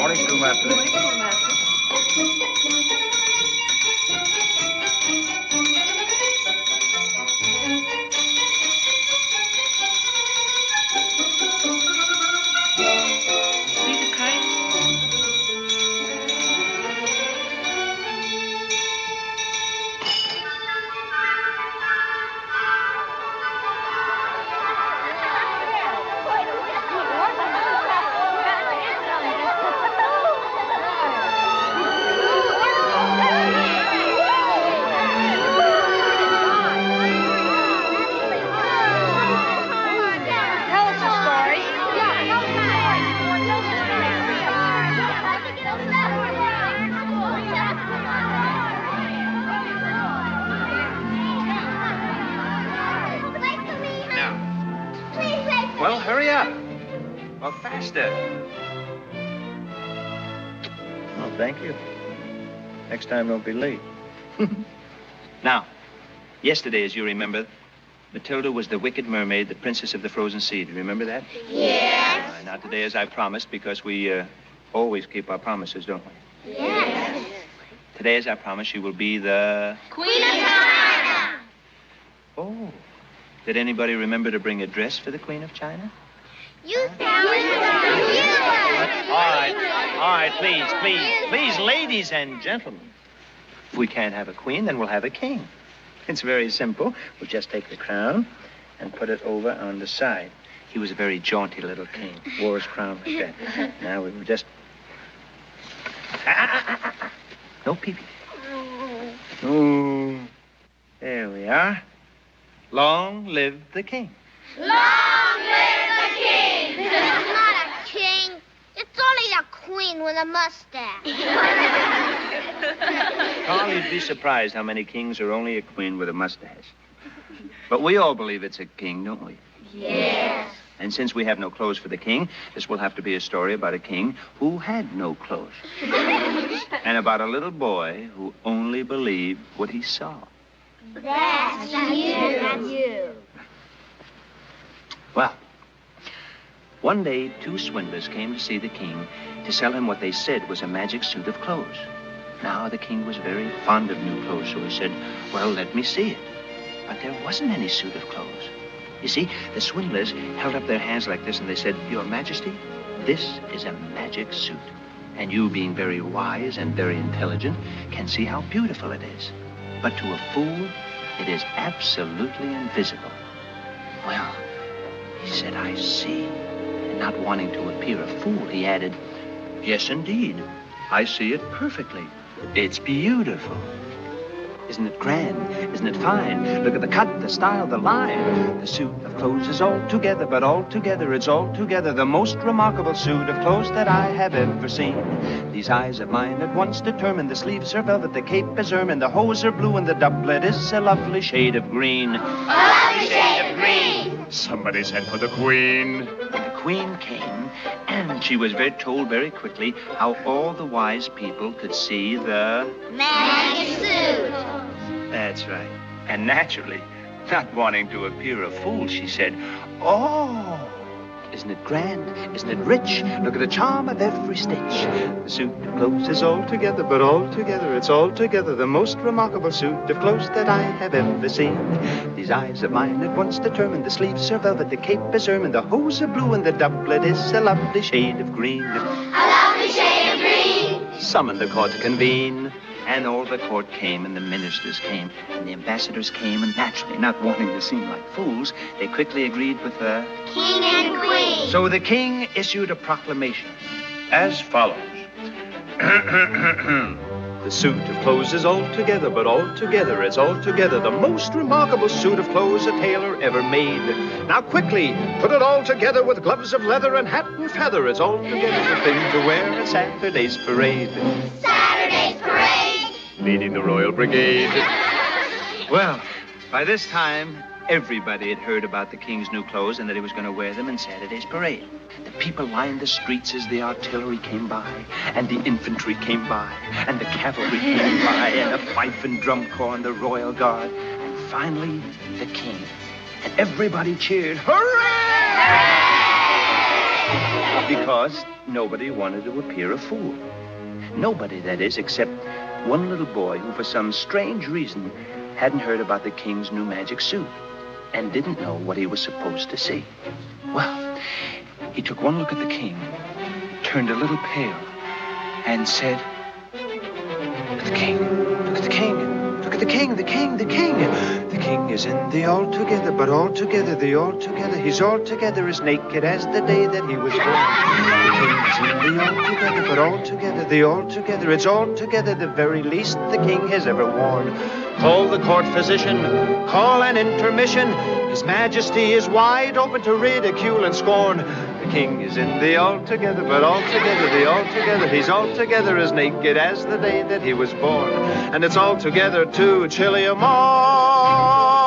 morning, schoolmaster. Good morning, schoolmaster. See the kite? Well, hurry up. Well, faster. Oh, thank you. Next time, don't be late. Now, yesterday, as you remember, Matilda was the wicked mermaid, the princess of the frozen sea. Do you remember that? Yes. Now, today, as I promised, because we always keep our promises, don't we? Yes. Today, as I promised, you will be the... Queen of China. Oh. Did anybody remember to bring a dress for the Queen of China? You tell it. All right, please, ladies and gentlemen. If we can't have a queen, then we'll have a king. It's very simple. We'll just take the crown and put it over on the side. He was a very jaunty little king. Wore his crown like that. Now we will just... No peeping. Oh, there we are. Long live the king. Long live the king. It's not a king. It's only a queen with a mustache. Carl, you'd be surprised how many kings are only a queen with a mustache. But we all believe it's a king, don't we? Yes. And since we have no clothes for the king, this will have to be a story about a king who had no clothes. And about a little boy who only believed what he saw. That's you. Well, one day, two swindlers came to see the king to sell him what they said was a magic suit of clothes. Now, the king was very fond of new clothes, so he said, well, let me see it. But there wasn't any suit of clothes. You see, the swindlers held up their hands like this, and they said, Your Majesty, this is a magic suit. And you, being very wise and very intelligent, can see how beautiful it is. But to a fool, it is absolutely invisible. Well, he said, I see. And not wanting to appear a fool, he added, Yes, indeed. I see it perfectly. It's beautiful. Isn't it grand? Isn't it fine? Look at the cut, the style, the line. The suit of clothes is all together, but altogether it's altogether the most remarkable suit of clothes that I have ever seen. These eyes of mine at once determined the sleeves are velvet, the cape is ermine, the hose are blue, and the doublet is a lovely shade of green. A lovely shade of green. Somebody sent for the queen. And the queen came, and she was told very quickly how all the wise people could see the... Magic suit. That's right. And naturally, not wanting to appear a fool, she said, Oh, isn't it grand? Isn't it rich? Look at the charm of every stitch. The suit of clothes is all together, but altogether it's altogether the most remarkable suit of clothes that I have ever seen. These eyes of mine at once determined the sleeves are velvet, the cape is ermine, the hose are blue, and the doublet is a lovely shade of green. A lovely shade of green. Summoned the court to convene. And all the court came, and the ministers came, and the ambassadors came, and naturally, not wanting to seem like fools, they quickly agreed with the... King and queen. So the king issued a proclamation as follows. The suit of clothes is altogether, but altogether it's altogether the most remarkable suit of clothes a tailor ever made. Now quickly, put it all together with gloves of leather and hat and feather. It's altogether the thing to wear at Saturday's parade. Saturday's parade. Leading the royal brigade. Well, by this time, everybody had heard about the king's new clothes and that he was going to wear them in Saturday's parade. The people lined the streets as the artillery came by, and the infantry came by, and the cavalry came by, and the fife and drum corps and the royal guard, and finally, the king. And everybody cheered, Hooray! Because nobody wanted to appear a fool. Nobody, that is, except one little boy who, for some strange reason, hadn't heard about the king's new magic suit and didn't know what he was supposed to see. Well, he took one look at the king, turned a little pale, and said, "Look at the king, look at the king, look at the king, the king, the king. The king is in the altogether, but altogether, the altogether, he's altogether as naked as the day that he was born. The king is in the altogether, but altogether, the altogether, it's altogether the very least the king has ever worn. Call the court physician, call an intermission. His majesty is wide open to ridicule and scorn. The king is in the altogether, but altogether, the altogether, he's altogether as naked as the day that he was born. And it's altogether too chilly a morn.